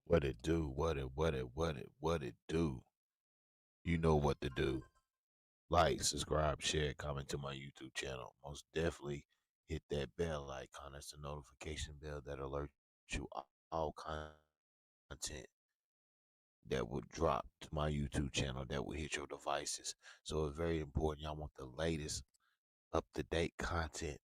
What it do? What it do? You know what to do. Like, subscribe, share, comment to my YouTube channel. Most definitely hit that bell icon. That's the notification bell that alerts you all content that will drop to my YouTube channel that will hit your devices. So it's very important. Y'all want the latest up to date content.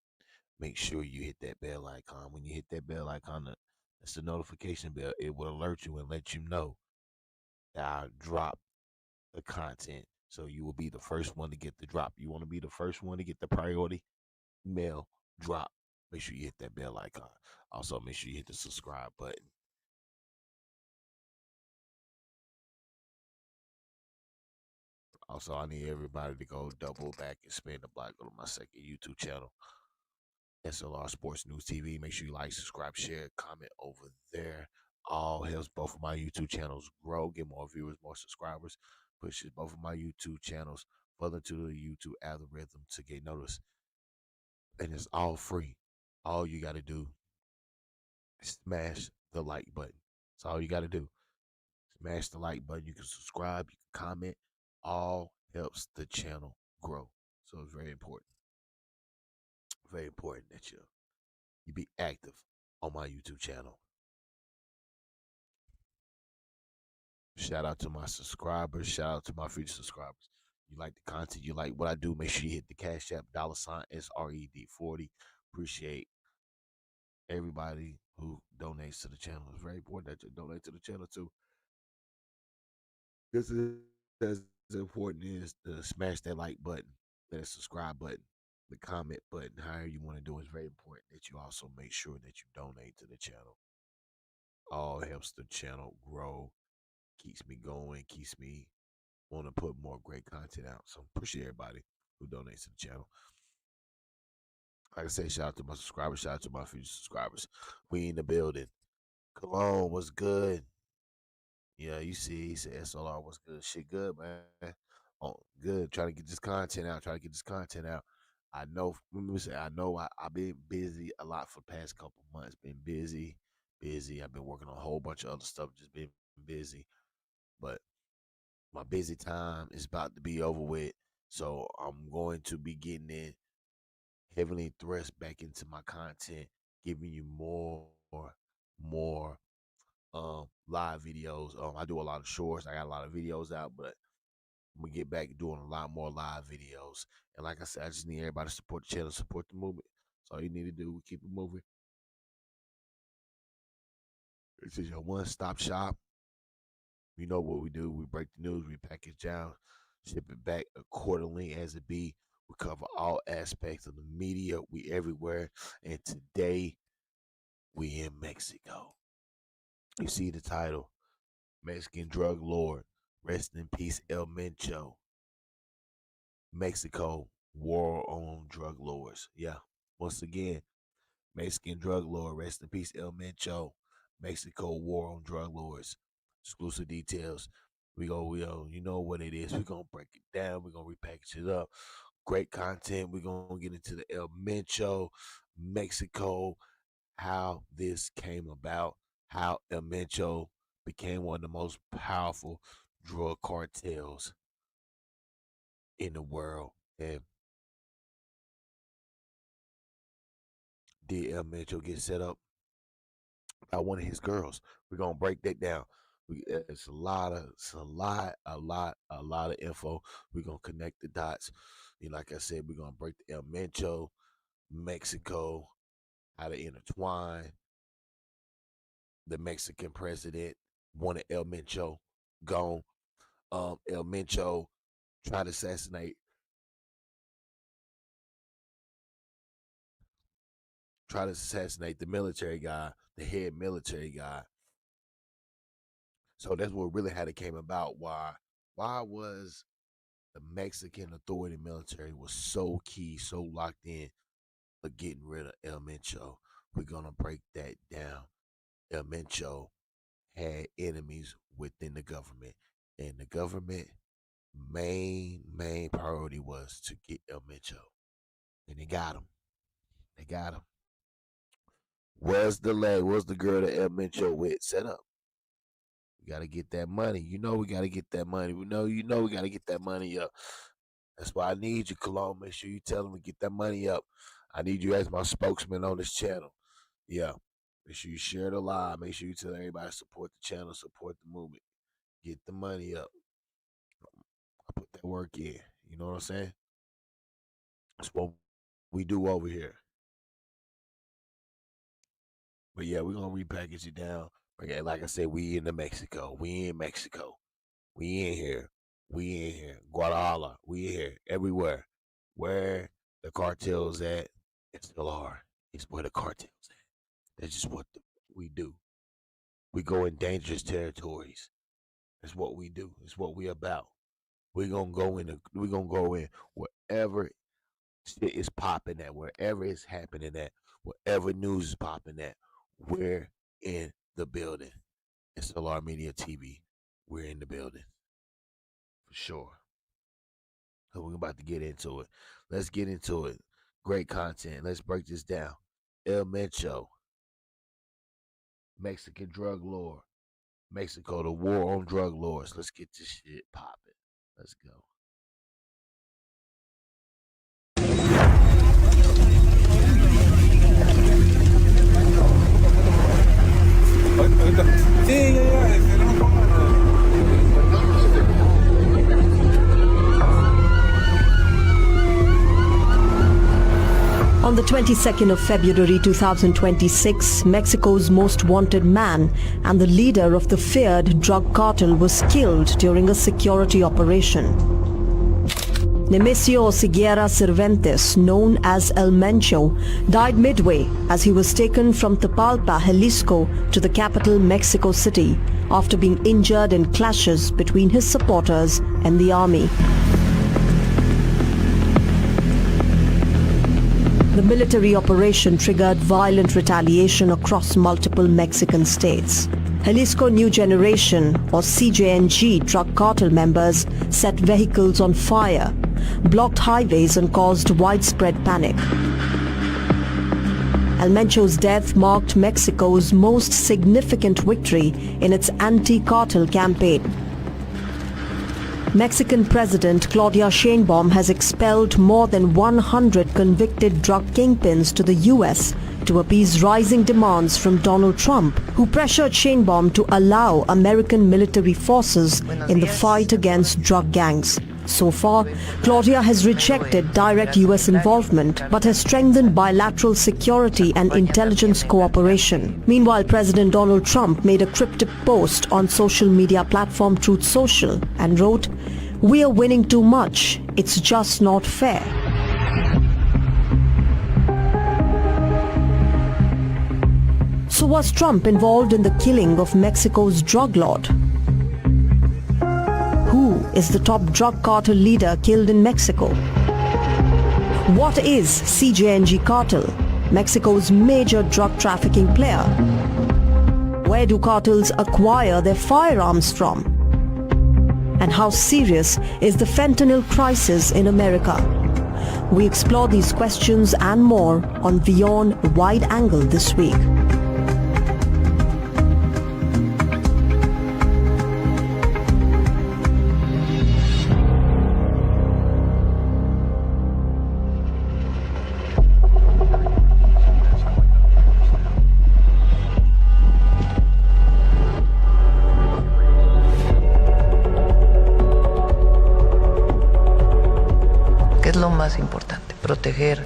Make sure you hit that bell icon. When you hit that bell icon, that's the notification bell. It will alert you and let you know that I drop the content. So you will be the first one to get the drop. You want to be the first one to get the priority mail drop. Make sure you hit that bell icon. Also, make sure you hit the subscribe button. Also, I need everybody to go double back and spin the block. Go to my second YouTube channel, S.L.R Sports News TV. Make sure you like, subscribe, share, comment over there. All helps both of my YouTube channels grow, get more viewers, more subscribers, pushes both of my YouTube channels further to the YouTube algorithm to get noticed. And it's all free. All you got to do is smash the like button. That's all you got to do. Smash the like button. You can subscribe, you can comment. All helps the channel grow. So it's very important that you be active on my YouTube channel. Shout out to my subscribers. Shout out to my future subscribers. You like the content, you like what I do, make sure you hit the Cash App $ SRED 40. Appreciate everybody who donates to the channel. It's very important that you donate to the channel too. This is as important as to smash that like button, that subscribe button, the comment button, however you want to do it. It's very important that you also make sure that you donate to the channel. All helps the channel grow, keeps me going, keeps me want to put more great content out. So appreciate everybody who donates to the channel. Like I say, shout out to my subscribers, shout out to my future subscribers. We in the building. Cologne was good. Yeah, you see, he said S.L.R was good. Shit good, man. Oh, good. Trying to get this content out. Trying to get this content out. I know. Let me say, I know. I've been busy a lot for the past couple months. Been busy, busy. I've been working on a whole bunch of other stuff. Just been busy. But my busy time is about to be over with. So I'm going to be getting in heavily thrust back into my content, giving you more live videos. I do a lot of shorts. I got a lot of videos out, but I'm gonna get back to doing a lot more live videos. And like I said, I just need everybody to support the channel, support the movement. That's all you need to do. We keep it moving. This is your one-stop shop. You know what we do. We break the news, we package down, ship it back accordingly as it be. We cover all aspects of the media. We everywhere. And today we in Mexico. You see the title, Mexican Drug Lord. Rest in peace, El Mencho. Mexico, war on drug lords. Yeah. Once again, Mexican drug lord. Rest in peace, El Mencho. Mexico, war on drug lords. Exclusive details. You know what it is. We're gonna break it down. We're gonna repackage it up. Great content. We're gonna get into the El Mencho, Mexico, how this came about, how El Mencho became one of the most powerful drug cartels in the world. And did El Mencho get set up by one of his girls? We're gonna break that down. It's a lot of info. We're gonna connect the dots. Like I said, we're gonna break the El Mencho, Mexico, how to intertwine. The Mexican president wanted El Mencho gone. El Mencho tried to assassinate the military guy, the head military guy. So that's what really had it came about. Why was the Mexican authority military was so key, so locked in for getting rid of El Mencho? We're gonna break that down. El Mencho had enemies within the government, and the government main priority was to get El Mencho, and they got him. They got him. Was the girl that El Mencho with set up? We got to get that money. You know we got to get that money. We know we got to get that money up. That's why I need you, Cologne. Make sure you tell them to get that money up. I need you as my spokesman on this channel. Yeah. Make sure you share the live. Make sure you tell everybody to support the channel, support the movement. Get the money up. I put that work in. You know what I'm saying? That's what we do over here. But yeah, we're gonna repackage it down. Okay, like I said, we in Mexico. We in Mexico. We in here. We in here. Guadalajara. We in here. Everywhere. Where the cartels at, S.L.R. is where the cartels at. That's just what we do. We go in dangerous territories. That's what we do. It's what we about. We're gonna go in. We're gonna go in wherever shit is popping at, wherever it's happening at, wherever news is popping at. We're in the building. S.L.R Media TV. We're in the building for sure. So we're about to get into it. Let's get into it. Great content. Let's break this down. El Mencho, Mexican drug lord. Mexico, the war on drug lords. Let's get this shit popping. Let's go. On the 22nd of February 2026, Mexico's most wanted man and the leader of the feared drug cartel was killed during a security operation. Nemesio Oseguera Cervantes, known as El Mencho, died midway as he was taken from Tapalpa, Jalisco to the capital Mexico City after being injured in clashes between his supporters and the army. The military operation triggered violent retaliation across multiple Mexican states. Jalisco New Generation, or CJNG, drug cartel members set vehicles on fire, blocked highways and caused widespread panic. El Mencho's death marked Mexico's most significant victory in its anti-cartel campaign. Mexican President Claudia Sheinbaum has expelled more than 100 convicted drug kingpins to the US to appease rising demands from Donald Trump, who pressured Sheinbaum to allow American military forces in the fight against drug gangs. So far, Claudia has rejected direct US involvement but has strengthened bilateral security and intelligence cooperation. Meanwhile, President Donald Trump made a cryptic post on social media platform Truth Social and wrote, "We are winning too much. It's just not fair." So was Trump involved in the killing of Mexico's drug lord? Who is the top drug cartel leader killed in Mexico? What is CJNG cartel, Mexico's major drug trafficking player? Where do cartels acquire their firearms from? And how serious is the fentanyl crisis in America? We explore these questions and more on Beyond Wide Angle this week. Proteger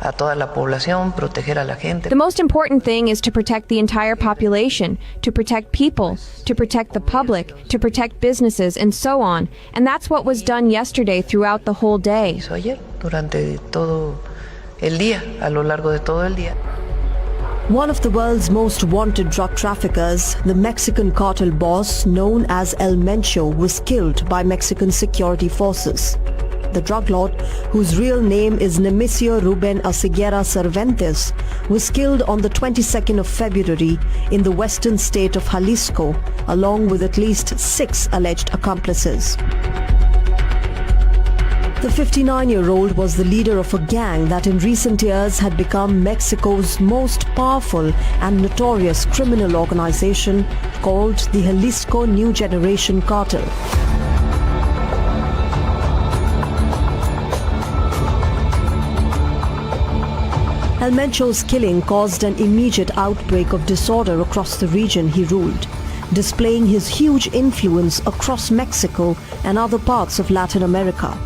a toda la población, proteger a la gente. The most important thing is to protect the entire population, to protect people, to protect the public, to protect businesses, and so on. And that's what was done yesterday throughout the whole day. Hizo ayer, durante todo el día, a lo largo de todo el día. One of the world's most wanted drug traffickers, the Mexican cartel boss known as El Mencho, was killed by Mexican security forces. The drug lord, whose real name is Nemesio Ruben Oseguera Cervantes, was killed on the 22nd of February in the western state of Jalisco, along with at least 6 alleged accomplices. The 59-year-old was the leader of a gang that in recent years had become Mexico's most powerful and notorious criminal organization called the Jalisco New Generation Cartel. El Mencho's killing caused an immediate outbreak of disorder across the region he ruled, displaying his huge influence across Mexico and other parts of Latin America.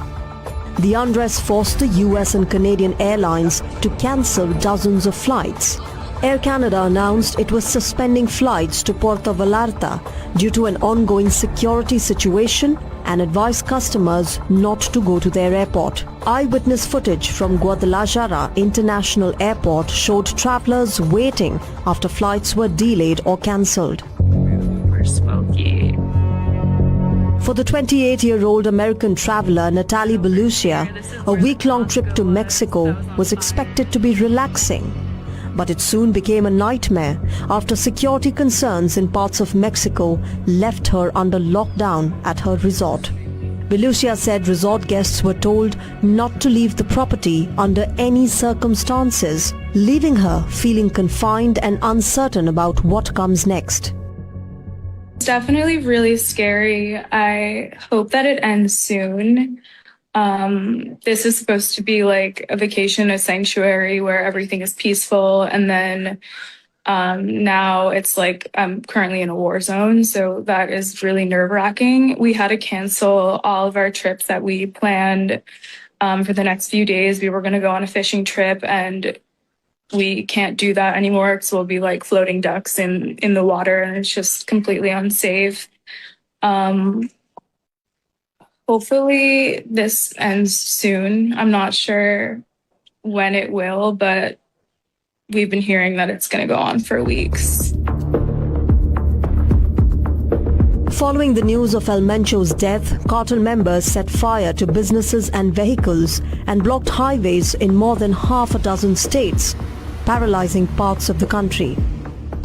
The unrest forced the US and Canadian airlines to cancel dozens of flights. Air Canada announced it was suspending flights to Puerto Vallarta due to an ongoing security situation and advised customers not to go to their airport. Eyewitness footage from Guadalajara International Airport showed travelers waiting after flights were delayed or cancelled. Smoky. For the 28-year-old American traveler Natalie Belusia, a week-long trip to Mexico was expected to be relaxing. But it soon became a nightmare after security concerns in parts of Mexico left her under lockdown at her resort. Belusia said resort guests were told not to leave the property under any circumstances, leaving her feeling confined and uncertain about what comes next. It's definitely really scary. I hope that it ends soon. This is supposed to be like a vacation, a sanctuary where everything is peaceful. And then now it's like I'm currently in a war zone. So that is really nerve-wracking. We had to cancel all of our trips that we planned for the next few days. We were going to go on a fishing trip and we can't do that anymore because we'll be like floating ducks in the water and it's just completely unsafe. Hopefully this ends soon. I'm not sure when it will, but we've been hearing that it's going to go on for weeks. Following the news of El Mencho's death, cartel members set fire to businesses and vehicles and blocked highways in more than half a dozen states, paralyzing parts of the country.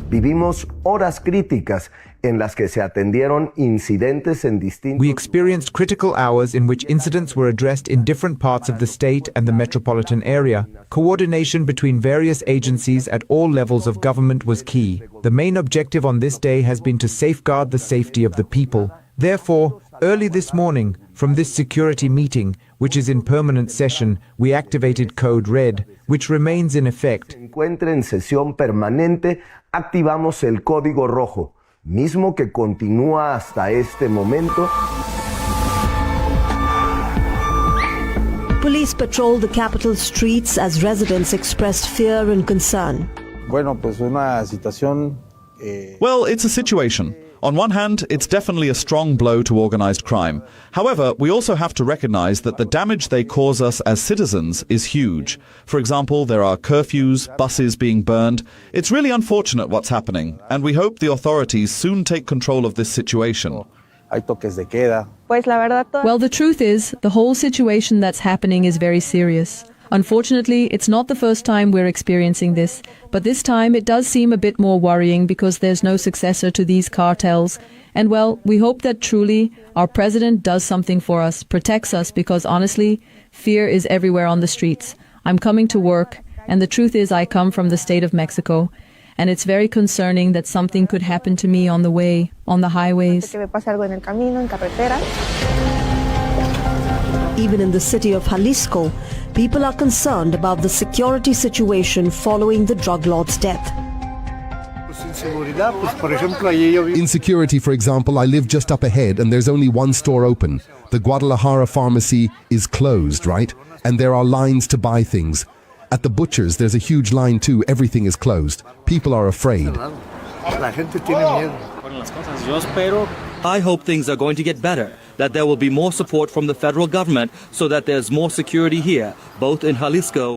Vivimos horas críticas en las que se atendieron incidentes en distintos. We experienced critical hours in which incidents were addressed in different parts of the state and the metropolitan area. Coordination between various agencies at all levels of government was key. The main objective on this day has been to safeguard the safety of the people. Therefore, early this morning, from this security meeting, which is in permanent session, we activated Code Red, which remains in effect. Se encuentra en sesión permanente, activamos el Código Rojo, mismo que continúa hasta este momento. Police patrolled the capital streets as residents expressed fear and concern. Bueno, pues una situación. Well, it's a situation. On one hand, it's definitely a strong blow to organized crime. However, we also have to recognize that the damage they cause us as citizens is huge. For example, there are curfews, buses being burned. It's really unfortunate what's happening, and we hope the authorities soon take control of this situation. Hay toques de queda. Well, the truth is, the whole situation that's happening is very serious. Unfortunately, it's not the first time we're experiencing this, but this time it does seem a bit more worrying because there's no successor to these cartels. And well, we hope that truly our president does something for us, protects us, because honestly, fear is everywhere on the streets. I'm coming to work, and the truth is I come from the state of Mexico, and it's very concerning that something could happen to me on the way, on the highways. Even in the city of Jalisco, people are concerned about the security situation following the Druglord's death. Insecurity, for example, I live just up ahead and there's only one store open. The Guadalajara pharmacy is closed, right? And there are lines to buy things. At the butcher's, there's a huge line too. Everything is closed. People are afraid. I hope things are going to get better, that there will be more support from the federal government so that there's more security here, both in Jalisco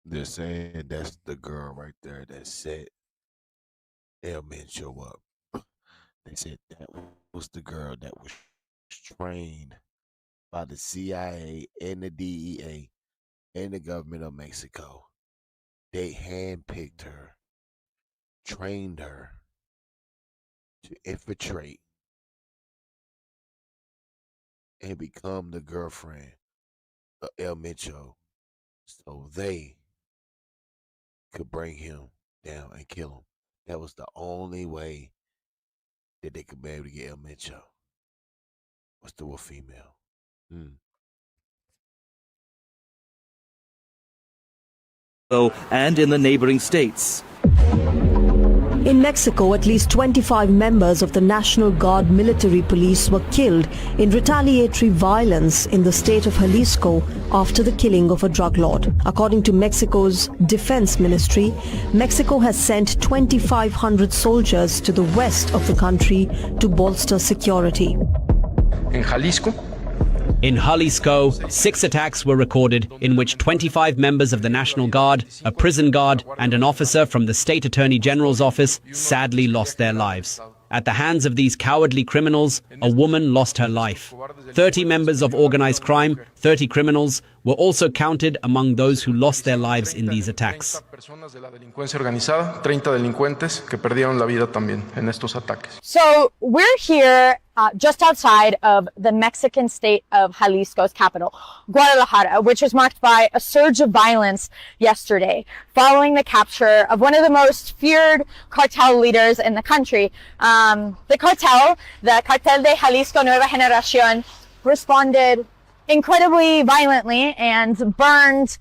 They're saying that's the girl right there that set El Mencho up. They said that was the girl that was trained by the CIA and the DEA and the government of Mexico. They handpicked her, trained her to infiltrate and become the girlfriend of El Mencho so they could bring him down and kill him. That was the only way that they could be able to get El Mencho was through a female. And in the neighboring states. In Mexico, at least 25 members of the National Guard military police were killed in retaliatory violence in the state of Jalisco after the killing of a drug lord. According to Mexico's defense ministry, Mexico has sent 2,500 soldiers to the west of the country to bolster security. In Jalisco, 6 attacks were recorded in which 25 members of the National Guard, a prison guard, and an officer from the State Attorney General's office sadly lost their lives. At the hands of these cowardly criminals, a woman lost her life. 30 members of organized crime, 30 criminals, were also counted among those who lost their lives in these attacks. So we're here just outside of the Mexican state of Jalisco's capital, Guadalajara, which was marked by a surge of violence yesterday following the capture of one of the most feared cartel leaders in the country. The Cartel de Jalisco Nueva Generación, responded incredibly violently and burned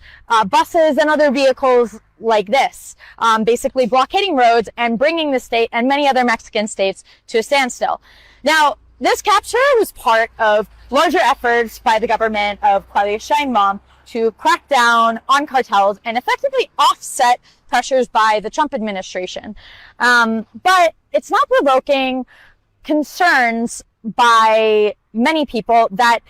buses and other vehicles like this, basically blockading roads and bringing the state and many other Mexican states to a standstill. Now, this capture was part of larger efforts by the government of Claudia Sheinbaum to crack down on cartels and effectively offset pressures by the Trump administration. But it's not provoking concerns by many people that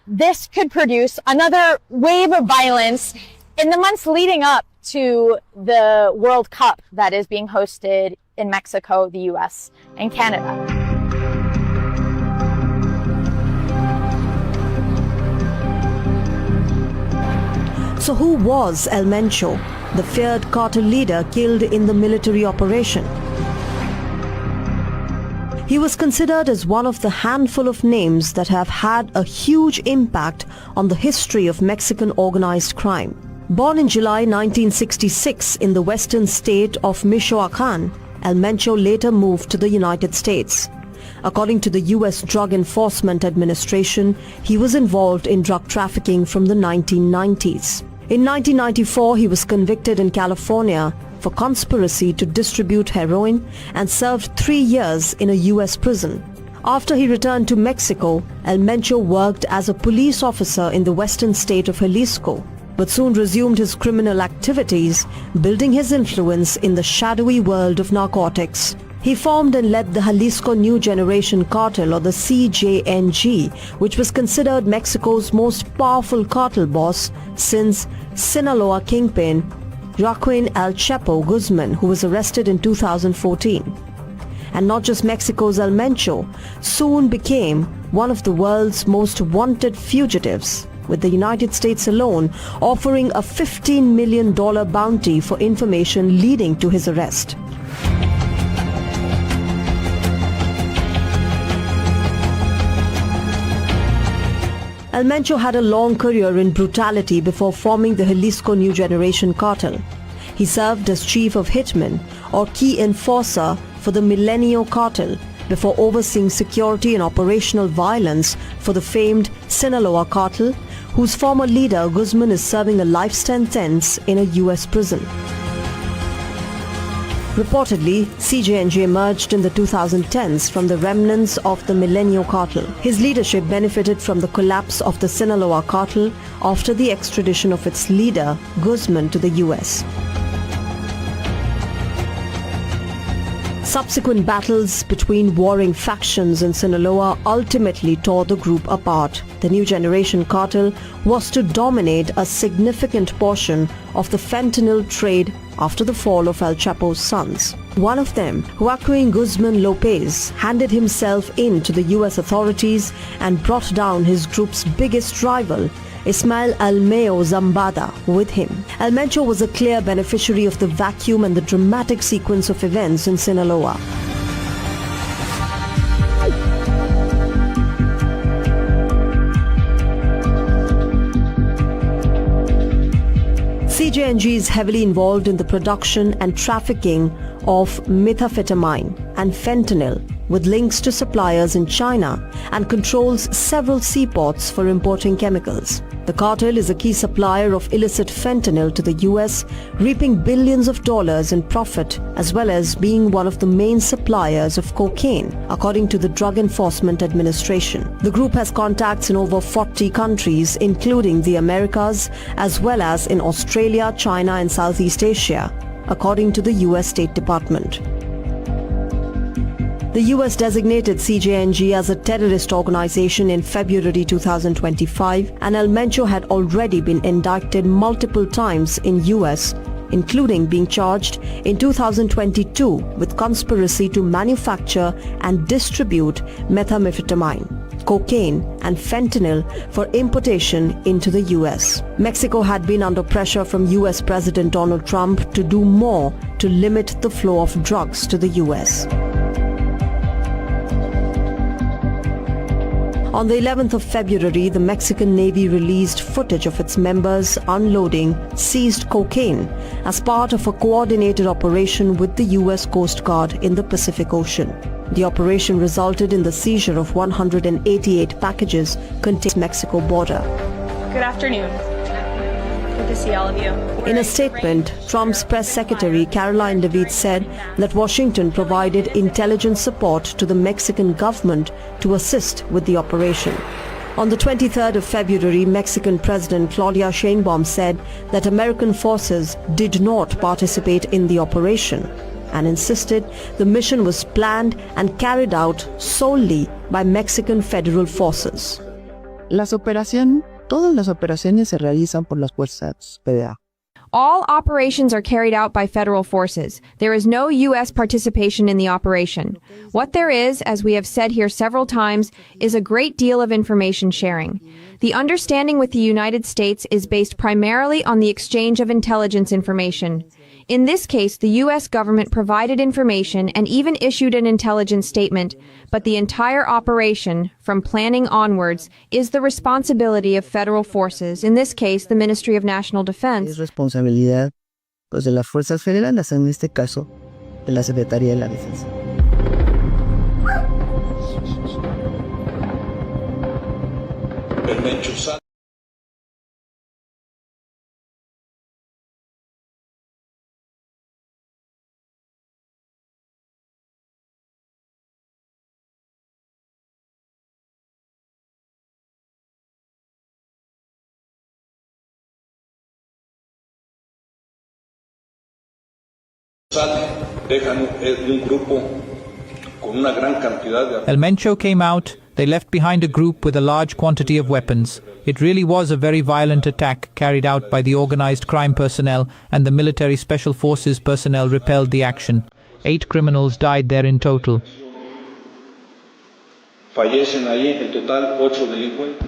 this could produce another wave of violence in the months leading up to the World Cup that is being hosted in Mexico, the US, and Canada. So who was El Mencho, the feared cartel leader killed in the military operation? He was considered as one of the handful of names that have had a huge impact on the history of Mexican organized crime. Born in July 1966 in the western state of Michoacán, El Mencho later moved to the United States. According to the U.S. Drug Enforcement Administration, he was involved in drug trafficking from the 1990s. In 1994, he was convicted in California for conspiracy to distribute heroin and served 3 years in a U.S. prison. After he returned to Mexico, El Mencho worked as a police officer in the western state of Jalisco, but soon resumed his criminal activities, building his influence in the shadowy world of narcotics. He formed and led the Jalisco New Generation Cartel, or the CJNG, which was considered Mexico's most powerful cartel boss since Sinaloa kingpin Joaquin El Chapo Guzman, who was arrested in 2014. And not just Mexico's El Mencho, soon became one of the world's most wanted fugitives, with the United States alone offering a $15 million bounty for information leading to his arrest. El Mencho had a long career in brutality before forming the Jalisco New Generation Cartel. He served as chief of hitmen, or key enforcer, for the Milenio Cartel, before overseeing security and operational violence for the famed Sinaloa Cartel, whose former leader Guzman is serving a life sentence in a U.S. prison. Reportedly, CJNG emerged in the 2010s from the remnants of the Milenio Cartel. His leadership benefited from the collapse of the Sinaloa Cartel after the extradition of its leader, Guzman, to the U.S. Subsequent battles between warring factions in Sinaloa ultimately tore the group apart. The New Generation cartel was to dominate a significant portion of the fentanyl trade after the fall of El Chapo's sons. One of them, Joaquin Guzman Lopez, handed himself in to the US authorities and brought down his group's biggest rival, Ismael Almeo Zambada, with him. El Mencho was a clear beneficiary of the vacuum and the dramatic sequence of events in Sinaloa. CJNG is heavily involved in the production and trafficking of methamphetamine and fentanyl, with links to suppliers in China, and controls several seaports for importing chemicals. The cartel is a key supplier of illicit fentanyl to the US, reaping billions of dollars in profit, as well as being one of the main suppliers of cocaine, according to the Drug Enforcement Administration. The group has contacts in over 40 countries, including the Americas, as well as in Australia, China, and Southeast Asia, according to the US State Department. The US designated CJNG as a terrorist organization in February 2025, and El Mencho had already been indicted multiple times in US, including being charged in 2022 with conspiracy to manufacture and distribute methamphetamine, cocaine and fentanyl for importation into the US. Mexico had been under pressure from US President Donald Trump to do more to limit the flow of drugs to the US. On the 11th of February, the Mexican Navy released footage of its members unloading seized cocaine as part of a coordinated operation with the US Coast Guard in the Pacific Ocean. The operation resulted in the seizure of 188 packages containing Mexico border. Good afternoon. Good to see all of you. In a statement, Trump's press secretary Caroline Leavitt said that Washington provided intelligence support to the Mexican government to assist with the operation. On the 23rd of February, Mexican President Claudia Sheinbaum said that American forces did not participate in the operation and insisted the mission was planned and carried out solely by Mexican federal forces. Todas las operaciones se realizan por las fuerzas PDA. All operations are carried out by federal forces. There is no U.S. participation in the operation. What there is, as we have said here several times, is a great deal of information sharing. The understanding with the United States is based primarily on the exchange of intelligence information. In this case, the U.S. government provided information and even issued an intelligence statement, but the entire operation, from planning onwards, is the responsibility of federal forces, in this case, the Ministry of National Defense. Es responsabilidad de las fuerzas federales, en este caso, de la Secretaría de la Defensa. El Mencho came out. They left behind a group with a large quantity of weapons. It really was a very violent attack carried out by the organized crime personnel, and the military special forces personnel repelled the action. 8 criminals died there in total. Fallecen ahí en total 8 delincuentes.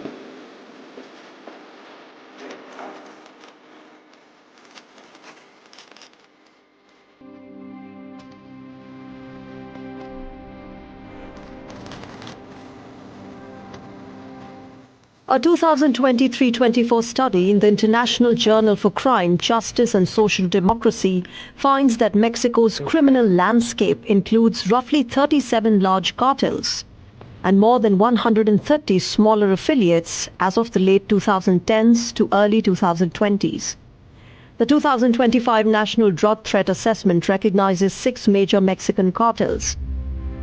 A 2023-24 study in the International Journal for Crime, Justice and Social Democracy finds that Mexico's criminal landscape includes roughly 37 large cartels and more than 130 smaller affiliates as of the late 2010s to early 2020s. The 2025 National Drug Threat Assessment recognizes 6 major Mexican cartels.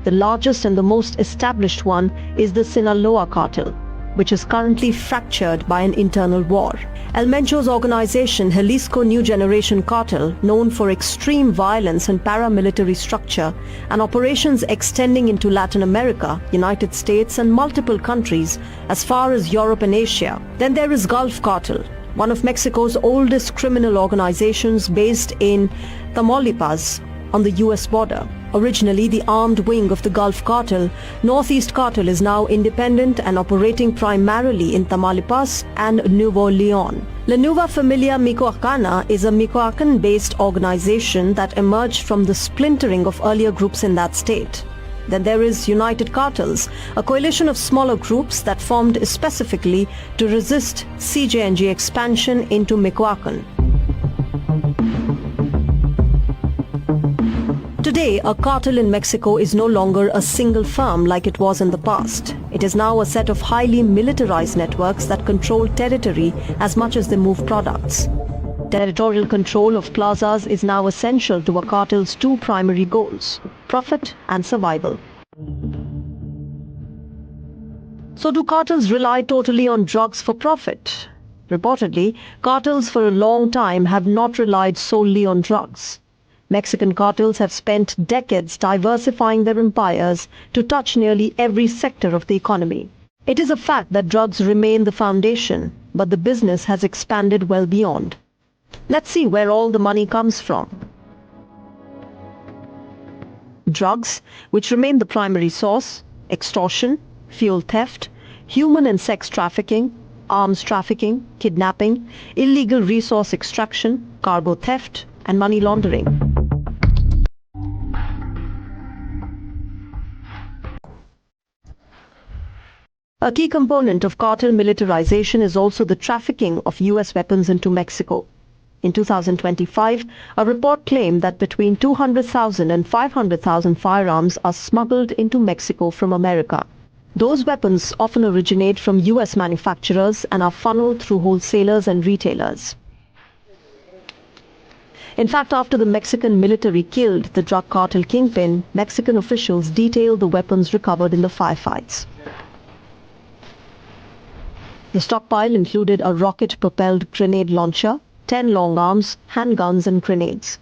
The largest and the most established one is the Sinaloa cartel, which is currently fractured by an internal war. El Mencho's organization, Jalisco New Generation Cartel, known for extreme violence and paramilitary structure and operations extending into Latin America, United States and multiple countries as far as Europe and Asia. Then there is Gulf Cartel, one of Mexico's oldest criminal organizations based in Tamaulipas on the US border. Originally the armed wing of the Gulf Cartel, Northeast Cartel is now independent and operating primarily in Tamaulipas and Nuevo Leon. La Nueva Familia Michoacana is a Michoacan-based organization that emerged from the splintering of earlier groups in that state. Then there is United Cartels, a coalition of smaller groups that formed specifically to resist CJNG expansion into Michoacan. Today, a cartel in Mexico is no longer a single firm like it was in the past. It is now a set of highly militarized networks that control territory as much as they move products. Territorial control of plazas is now essential to a cartel's two primary goals: profit and survival. So do cartels rely totally on drugs for profit? Reportedly, cartels for a long time have not relied solely on drugs. Mexican cartels have spent decades diversifying their empires to touch nearly every sector of the economy. It is a fact that drugs remain the foundation, but the business has expanded well beyond. Let's see where all the money comes from. Drugs, which remain the primary source, extortion, fuel theft, human and sex trafficking, arms trafficking, kidnapping, illegal resource extraction, cargo theft, and money laundering. A key component of cartel militarization is also the trafficking of US weapons into Mexico. In 2025, a report claimed that between 200,000 and 500,000 firearms are smuggled into Mexico from America. Those weapons often originate from US manufacturers and are funneled through wholesalers and retailers. In fact, after the Mexican military killed the drug cartel kingpin, Mexican officials detailed the weapons recovered in the firefights. The stockpile included a rocket-propelled grenade launcher, 10 long arms, handguns and grenades.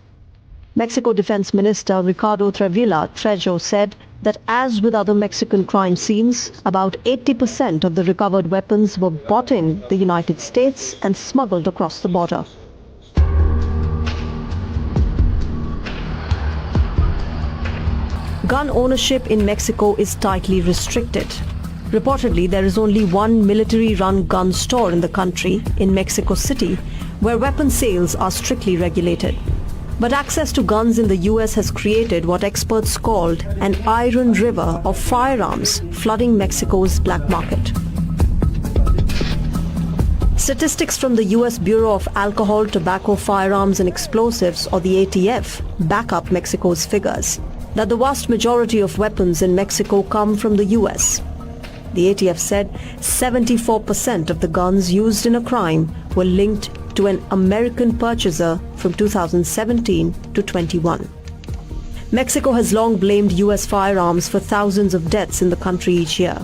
Mexico Defense Minister Ricardo Trejo said that as with other Mexican crime scenes, about 80% of the recovered weapons were bought in the United States and smuggled across the border. Gun ownership in Mexico is tightly restricted. Reportedly, there is only one military-run gun store in the country, in Mexico City, where weapon sales are strictly regulated. But access to guns in the US has created what experts called an iron river of firearms flooding Mexico's black market. Statistics from the US Bureau of Alcohol, Tobacco, Firearms and Explosives, or the ATF, back up Mexico's figures, that the vast majority of weapons in Mexico come from the US. The ATF said 74% of the guns used in a crime were linked to an American purchaser from 2017 to 21. Mexico has long blamed US firearms for thousands of deaths in the country each year.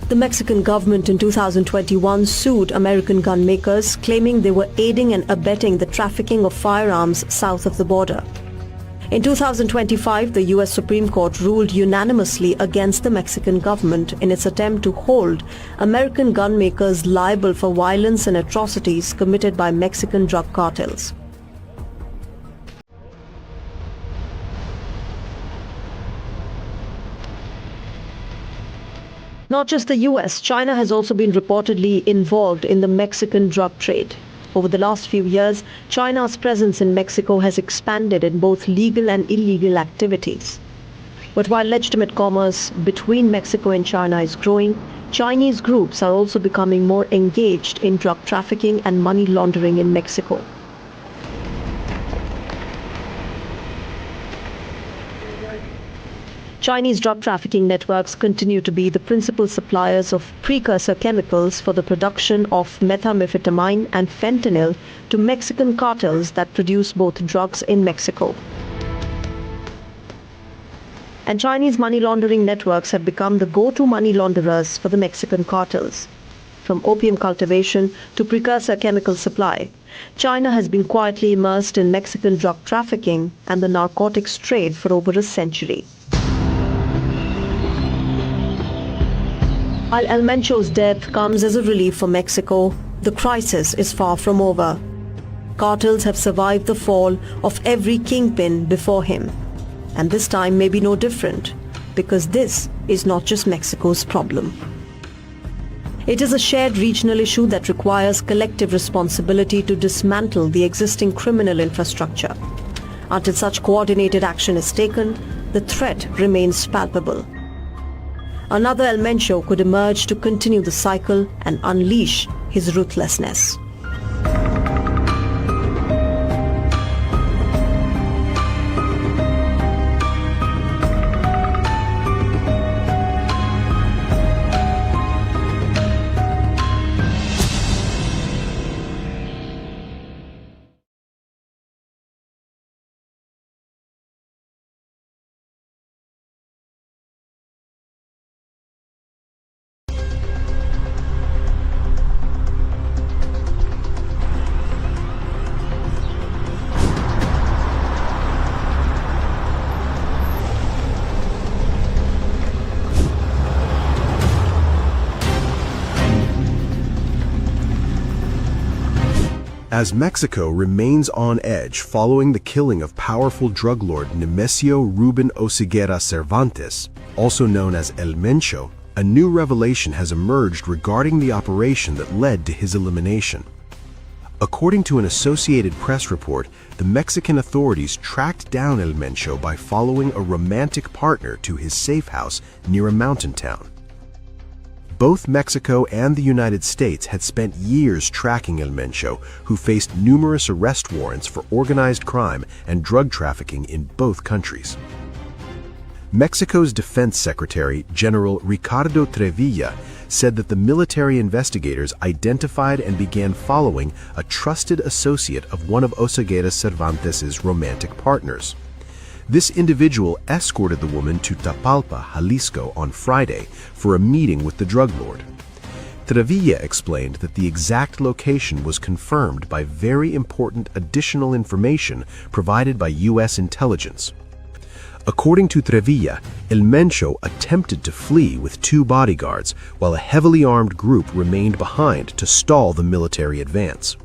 The Mexican government in 2021 sued American gun makers, claiming they were aiding and abetting the trafficking of firearms south of the border. In 2025, the US Supreme Court ruled unanimously against the Mexican government in its attempt to hold American gun makers liable for violence and atrocities committed by Mexican drug cartels. Not just the US, China has also been reportedly involved in the Mexican drug trade. Over the last few years, China's presence in Mexico has expanded in both legal and illegal activities. But while legitimate commerce between Mexico and China is growing, Chinese groups are also becoming more engaged in drug trafficking and money laundering in Mexico. Chinese drug trafficking networks continue to be the principal suppliers of precursor chemicals for the production of methamphetamine and fentanyl to Mexican cartels that produce both drugs in Mexico. And Chinese money laundering networks have become the go-to money launderers for the Mexican cartels. from opium cultivation to precursor chemical supply. China has been quietly immersed in Mexican drug trafficking and the narcotics trade for over a century. While El Mencho's death comes as a relief for Mexico, the crisis is far from over. Cartels have survived the fall of every kingpin before him. And this time may be no different, because this is not just Mexico's problem. It is a shared regional issue that requires collective responsibility to dismantle the existing criminal infrastructure. Until such coordinated action is taken, the threat remains palpable. Another El Mencho could emerge to continue the cycle and unleash his ruthlessness. As Mexico remains on edge following the killing of powerful drug lord Nemesio Ruben Oseguera Cervantes, also known as El Mencho, a new revelation has emerged regarding the operation that led to his elimination. According to an Associated Press report, the Mexican authorities tracked down El Mencho by following a romantic partner to his safe house near a mountain town. Both Mexico and the United States had spent years tracking El Mencho, who faced numerous arrest warrants for organized crime and drug trafficking in both countries. Mexico's Defense Secretary, General Ricardo Trevilla, said that the military investigators identified and began following a trusted associate of one of Oseguera Cervantes' romantic partners. This individual escorted the woman to Tapalpa, Jalisco on Friday for a meeting with the drug lord. Trevilla explained that the exact location was confirmed by very important additional information provided by U.S. intelligence. According to Trevilla, El Mencho attempted to flee with 2 bodyguards while a heavily armed group remained behind to stall the military advance.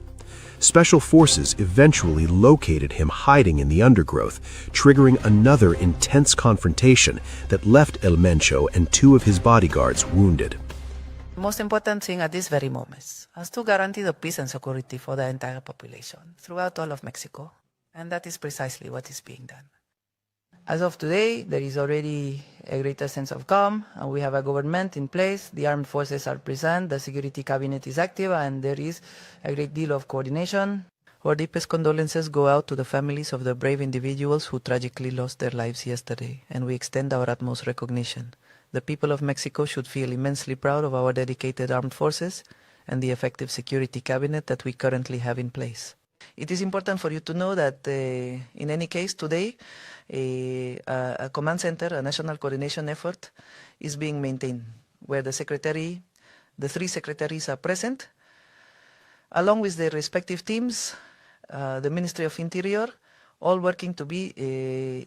Special forces eventually located him hiding in the undergrowth, triggering another intense confrontation that left El Mencho and 2 of his bodyguards wounded. The most important thing at this very moment is to guarantee the peace and security for the entire population throughout all of Mexico, and that is precisely what is being done. As of today, there is already a greater sense of calm, and we have a government in place, the armed forces are present, the security cabinet is active, and there is a great deal of coordination. Our deepest condolences go out to the families of the brave individuals who tragically lost their lives yesterday, and we extend our utmost recognition. The people of Mexico should feel immensely proud of our dedicated armed forces and the effective security cabinet that we currently have in place. It is important for you to know that in any case today, a command center, a national coordination effort is being maintained, where the 3 secretaries are present, along with their respective teams, the Ministry of Interior, all working to be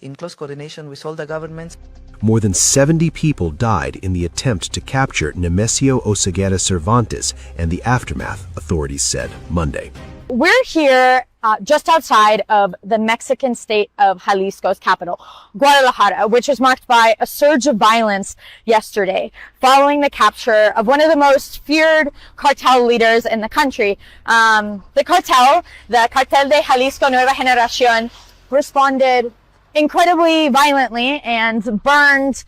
in close coordination with all the governments. More than 70 people died in the attempt to capture Nemesio Oseguera Cervantes and the aftermath, authorities said Monday. We're here just outside of the Mexican state of Jalisco's capital, Guadalajara, which was marked by a surge of violence yesterday following the capture of one of the most feared cartel leaders in the country. The cartel de Jalisco Nueva Generación, responded incredibly violently and burned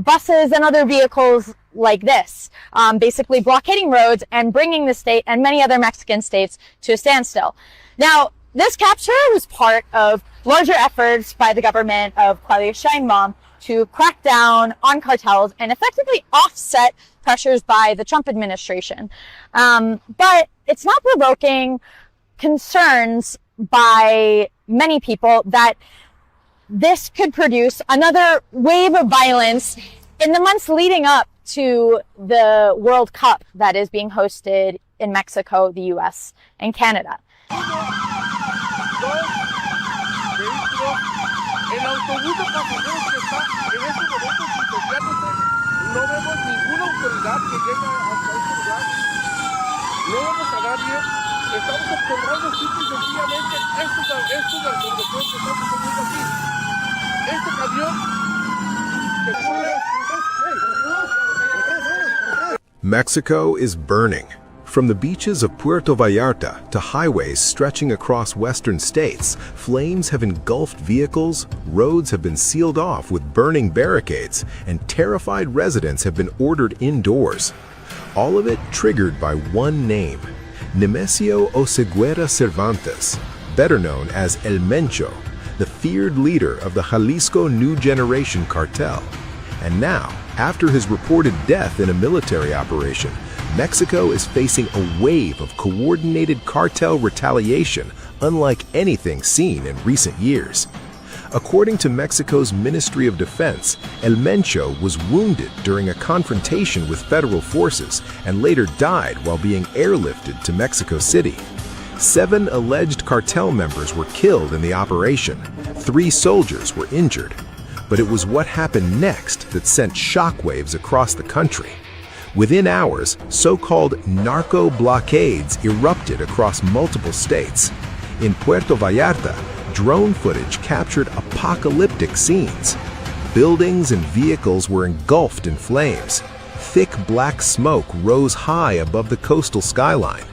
buses and other vehicles like this, basically blockading roads and bringing the state and many other Mexican states to a standstill. Now, this capture was part of larger efforts by the government of Claudia Sheinbaum to crack down on cartels and effectively offset pressures by the Trump administration. But it's not provoking concerns by many people that this could produce another wave of violence in the months leading up to the World Cup that is being hosted in Mexico, the US, and Canada. El autobús de pasajeros que está en estos momentos incendiándose, no vemos ninguna autoridad que llegue hasta este lugar. No vemos a nadie. Estamos observando simple y sencillamente estos europeos que están sucediendo aquí. Este camión que Mexico is burning. From the beaches of Puerto Vallarta to highways stretching across western states, flames have engulfed vehicles, roads have been sealed off with burning barricades, and terrified residents have been ordered indoors. All of it triggered by one name, Nemesio Oseguera Cervantes, better known as El Mencho, the feared leader of the Jalisco New Generation cartel. And now, after his reported death in a military operation, Mexico is facing a wave of coordinated cartel retaliation unlike anything seen in recent years. According to Mexico's Ministry of Defense, El Mencho was wounded during a confrontation with federal forces and later died while being airlifted to Mexico City. 7 alleged cartel members were killed in the operation. 3 soldiers were injured. But it was what happened next that sent shockwaves across the country. Within hours, so-called narco blockades erupted across multiple states. In Puerto Vallarta, drone footage captured apocalyptic scenes. Buildings and vehicles were engulfed in flames. Thick black smoke rose high above the coastal skyline.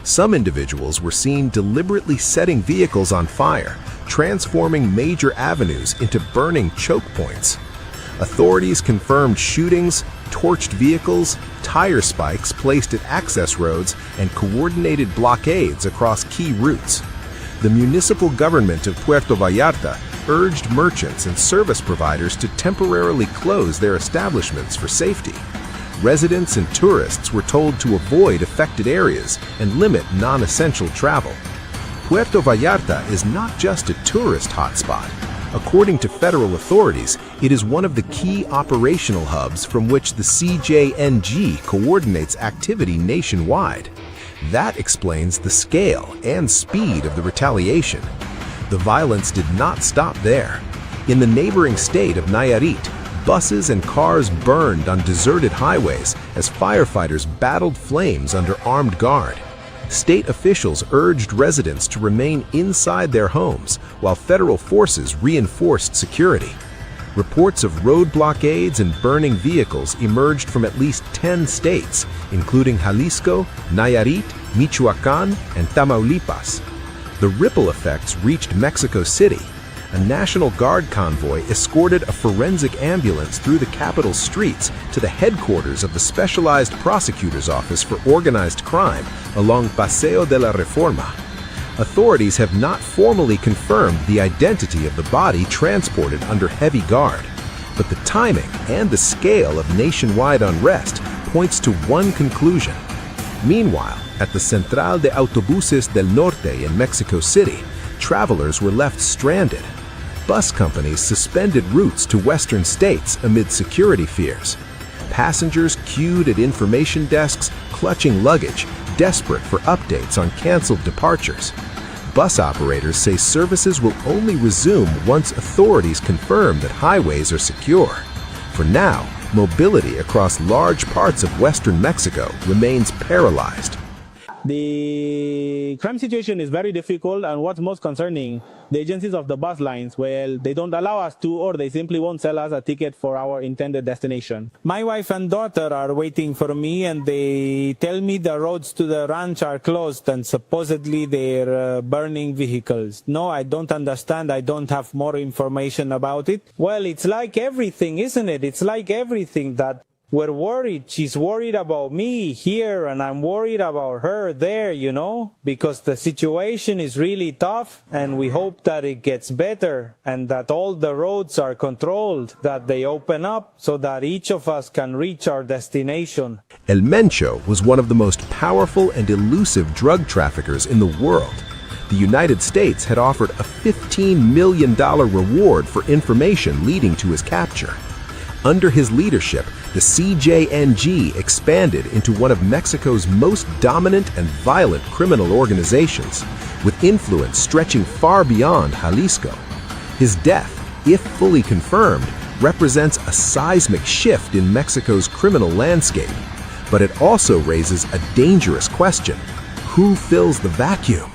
Some individuals were seen deliberately setting vehicles on fire, transforming major avenues into burning choke points. Authorities confirmed shootings, torched vehicles, tire spikes placed at access roads, and coordinated blockades across key routes. The municipal government of Puerto Vallarta urged merchants and service providers to temporarily close their establishments for safety. Residents and tourists were told to avoid affected areas and limit non-essential travel. Puerto Vallarta is not just a tourist hotspot. According to federal authorities, it is one of the key operational hubs from which the CJNG coordinates activity nationwide. That explains the scale and speed of the retaliation. The violence did not stop there. In the neighboring state of Nayarit, buses and cars burned on deserted highways as firefighters battled flames under armed guard. State officials urged residents to remain inside their homes while federal forces reinforced security. Reports of road blockades and burning vehicles emerged from at least 10 states, including Jalisco, Nayarit, Michoacán, and Tamaulipas. The ripple effects reached Mexico City. A National Guard convoy escorted a forensic ambulance through the capital's streets to the headquarters of the Specialized Prosecutor's Office for Organized Crime along Paseo de la Reforma. Authorities have not formally confirmed the identity of the body transported under heavy guard, but the timing and the scale of nationwide unrest points to one conclusion. Meanwhile, at the Central de Autobuses del Norte in Mexico City, travelers were left stranded. Bus companies suspended routes to western states amid security fears. Passengers queued at information desks, clutching luggage, desperate for updates on canceled departures. Bus operators say services will only resume once authorities confirm that highways are secure. For now, mobility across large parts of western Mexico remains paralyzed. The crime situation is very difficult, and what's most concerning, the agencies of the bus lines, well, they don't allow us to, or they simply won't sell us a ticket for our intended destination. My wife and daughter are waiting for me, and they tell me the roads to the ranch are closed and supposedly they're burning vehicles. No, I don't understand. I don't have more information about it. Well, it's like everything, isn't it? It's like everything that we're worried. She's worried about me here, and I'm worried about her there, you know, because the situation is really tough, and we hope that it gets better and that all the roads are controlled, that they open up so that each of us can reach our destination. El Mencho was one of the most powerful and elusive drug traffickers in the world. The United States had offered a $15 million reward for information leading to his capture. Under his leadership, the CJNG expanded into one of Mexico's most dominant and violent criminal organizations, with influence stretching far beyond Jalisco. His death, if fully confirmed, represents a seismic shift in Mexico's criminal landscape. But it also raises a dangerous question: who fills the vacuum?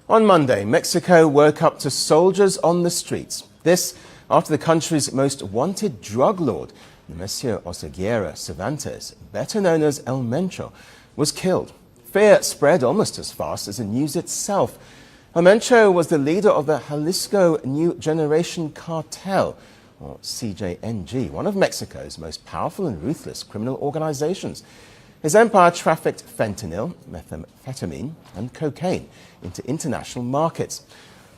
On Monday, Mexico woke up to soldiers on the streets. This after the country's most wanted drug lord, Nemesio Oseguera Cervantes, better known as El Mencho, was killed. Fear spread almost as fast as the news itself. El Mencho was the leader of the Jalisco New Generation Cartel, or CJNG, one of Mexico's most powerful and ruthless criminal organizations. His empire trafficked fentanyl, methamphetamine, and cocaine into international markets.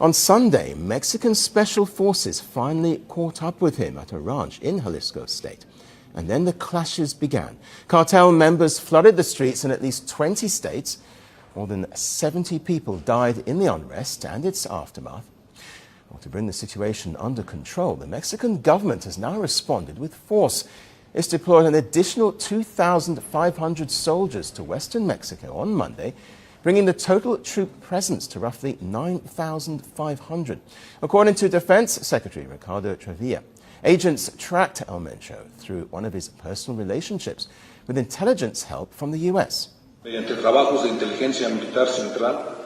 On Sunday, Mexican special forces finally caught up with him at a ranch in Jalisco state. And then the clashes began. Cartel members flooded the streets in at least 20 states. More than 70 people died in the unrest and its aftermath. Well, to bring the situation under control, the Mexican government has now responded with force. It's deployed an additional 2,500 soldiers to western Mexico on Monday, bringing the total troop presence to roughly 9,500. According to Defense Secretary Ricardo Trevilla, agents tracked El Mencho through one of his personal relationships with intelligence help from the U.S.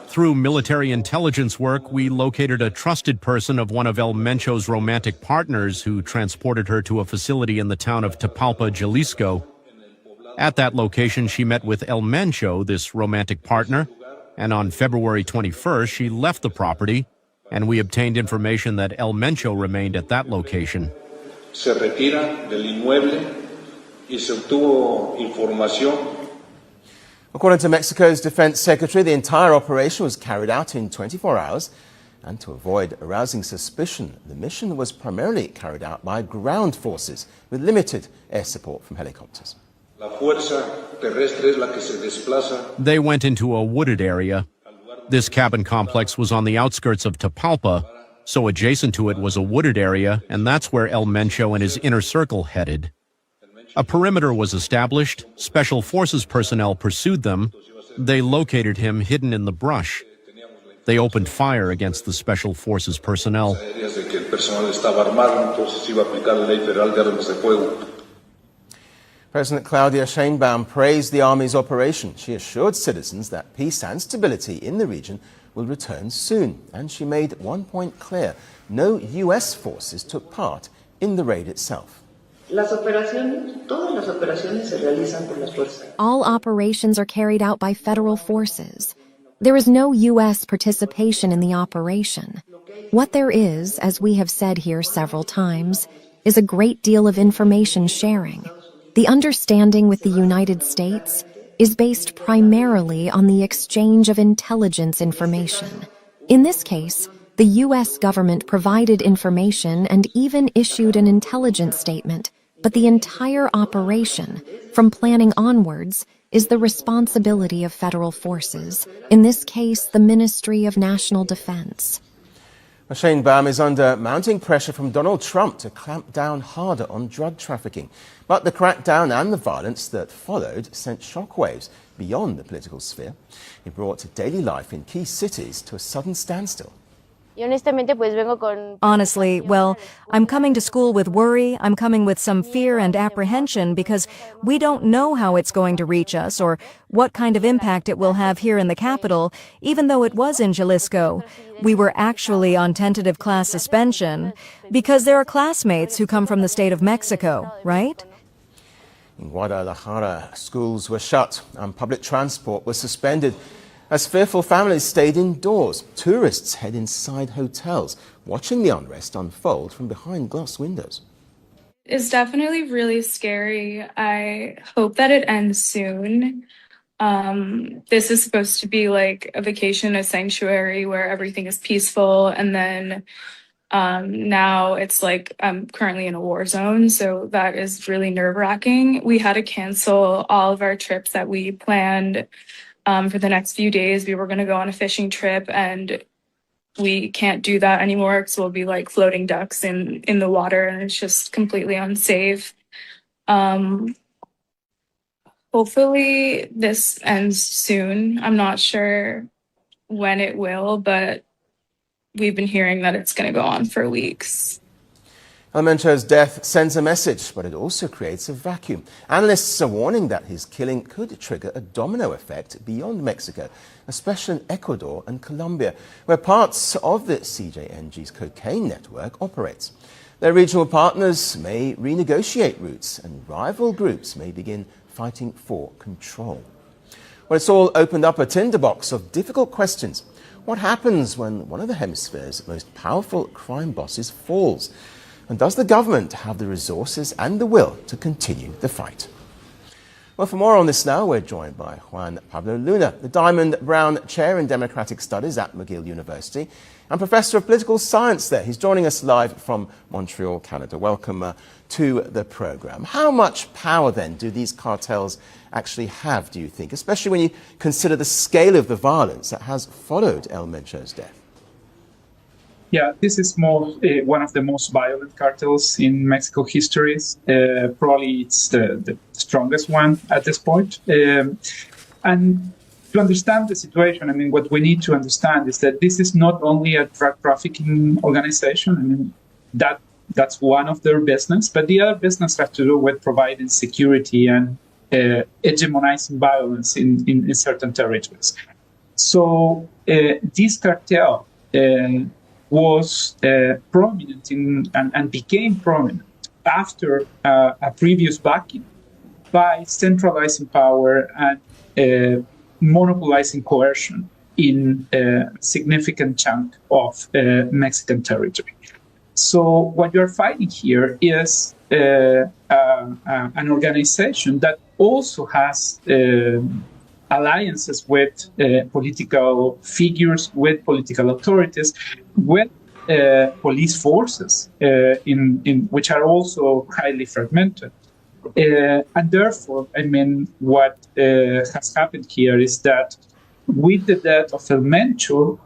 Through military intelligence work, we located a trusted person of one of El Mencho's romantic partners who transported her to a facility in the town of Tapalpa, Jalisco. At that location, she met with El Mencho, this romantic partner, and on February 21st, she left the property, and we obtained information that El Mencho remained at that location. Se retira del inmueble y se obtuvo información. According to Mexico's Defense Secretary, the entire operation was carried out in 24 hours. And to avoid arousing suspicion, the mission was primarily carried out by ground forces with limited air support from helicopters. They went into a wooded area. This cabin complex was on the outskirts of Tapalpa, so adjacent to it was a wooded area, and that's where El Mencho and his inner circle headed. A perimeter was established. Special Forces personnel pursued them. They located him hidden in the brush. They opened fire against the Special Forces personnel. President Claudia Sheinbaum praised the Army's operation. She assured citizens that peace and stability in the region will return soon. And she made one point clear: no U.S. forces took part in the raid itself. All operations are carried out by federal forces. There is no U.S. participation in the operation. What there is, as we have said here several times, is a great deal of information sharing. The understanding with the United States is based primarily on the exchange of intelligence information. In this case, the U.S. government provided information and even issued an intelligence statement, but the entire operation, from planning onwards, is the responsibility of federal forces, in this case, the Ministry of National Defense. Sheinbaum is under mounting pressure from Donald Trump to clamp down harder on drug trafficking. But the crackdown and the violence that followed sent shockwaves beyond the political sphere. It brought daily life in key cities to a sudden standstill. Honestly, well, I'm coming to school with worry, I'm coming with some fear and apprehension because we don't know how it's going to reach us or what kind of impact it will have here in the capital, even though it was in Jalisco. We were actually on tentative class suspension because there are classmates who come from the state of Mexico, right? In Guadalajara, schools were shut and public transport was suspended. As fearful families stayed indoors, tourists head inside hotels, watching the unrest unfold from behind glass windows. It's definitely really scary. I hope that it ends soon. This is supposed to be like a vacation, a sanctuary where everything is peaceful. And then now it's like I'm currently in a war zone. So that is really nerve-wracking. We had to cancel all of our trips that we planned. For the next few days, we were going to go on a fishing trip, and we can't do that anymore because we'll be like floating ducks in the water, and it's just completely unsafe. Hopefully this ends soon. I'm not sure when it will, but we've been hearing that it's going to go on for weeks. El Mencho's death sends a message, but it also creates a vacuum. Analysts are warning that his killing could trigger a domino effect beyond Mexico, especially in Ecuador and Colombia, where parts of the CJNG's cocaine network operates. Their regional partners may renegotiate routes, and rival groups may begin fighting for control. Well, it's all opened up a tinderbox of difficult questions. What happens when one of the hemisphere's most powerful crime bosses falls? And does the government have the resources and the will to continue the fight? Well, for more on this now, we're joined by Juan Pablo Luna, the Diamond Brown Chair in Democratic Studies at McGill University and Professor of Political Science there. He's joining us live from Montreal, Canada. Welcome to the program. How much power, then, do these cartels actually have, do you think, especially when you consider the scale of the violence that has followed El Mencho's death? Yeah, this is one of the most violent cartels in Mexico histories. Probably it's the strongest one at this point. And to understand the situation, I mean, what we need to understand is that this is not only a drug trafficking organization. I mean, that's one of their business, but the other business has to do with providing security and hegemonizing violence in certain territories. So this cartel was prominent and became prominent after a previous backing by centralizing power and monopolizing coercion in a significant chunk of Mexican territory. So what you're fighting here is an organization that also has alliances with political figures, with political authorities, with police forces, in which are also highly fragmented. And therefore, I mean, what has happened here is that with the death of El Mencho,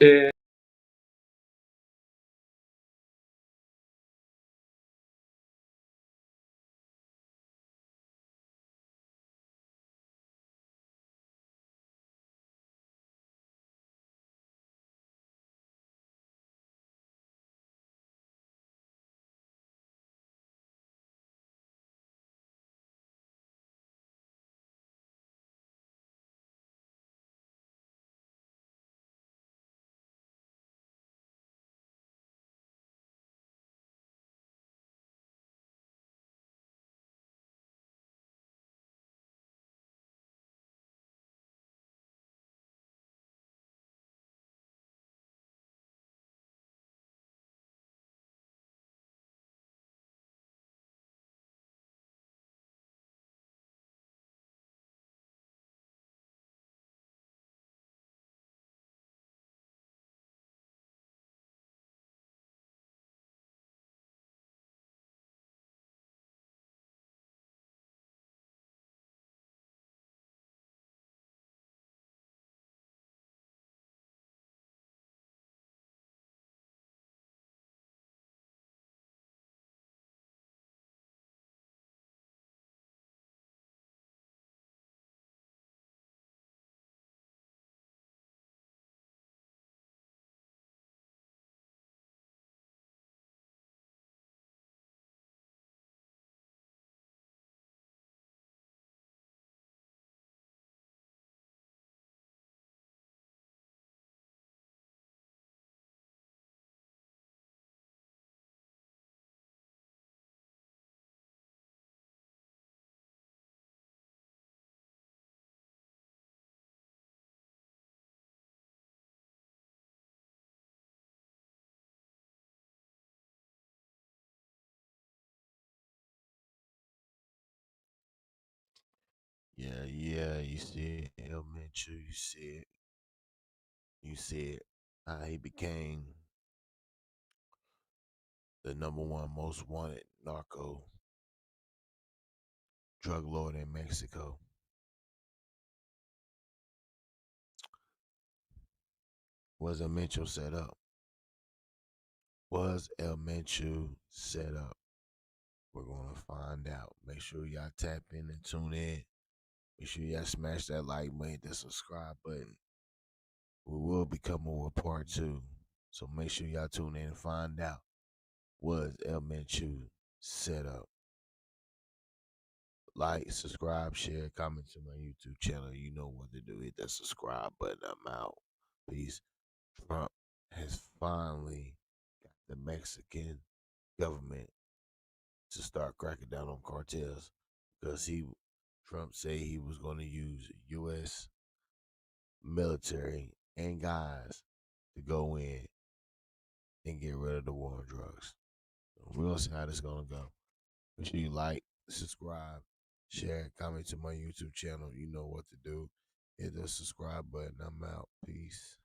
Yeah, you see it, El Mencho, you see it, how he became the #1 most wanted narco drug lord in Mexico. Was El Mencho set up? Was El Mencho set up? We're gonna find out. Make sure y'all tap in and tune in. Make sure y'all smash that like button, hit that subscribe button. We will be coming with part 2. So make sure y'all tune in and find out. Was El Mencho set up. Like, subscribe, share, comment to my YouTube channel. You know what to do. Hit that subscribe button. I'm out. Peace. Trump has finally got the Mexican government to start cracking down on cartels because Trump said he was going to use U.S. military and guys to go in and get rid of the war on drugs. So we're going to see how this is going to go. Make sure you like, subscribe, share, comment to my YouTube channel. You know what to do. Hit the subscribe button. I'm out. Peace.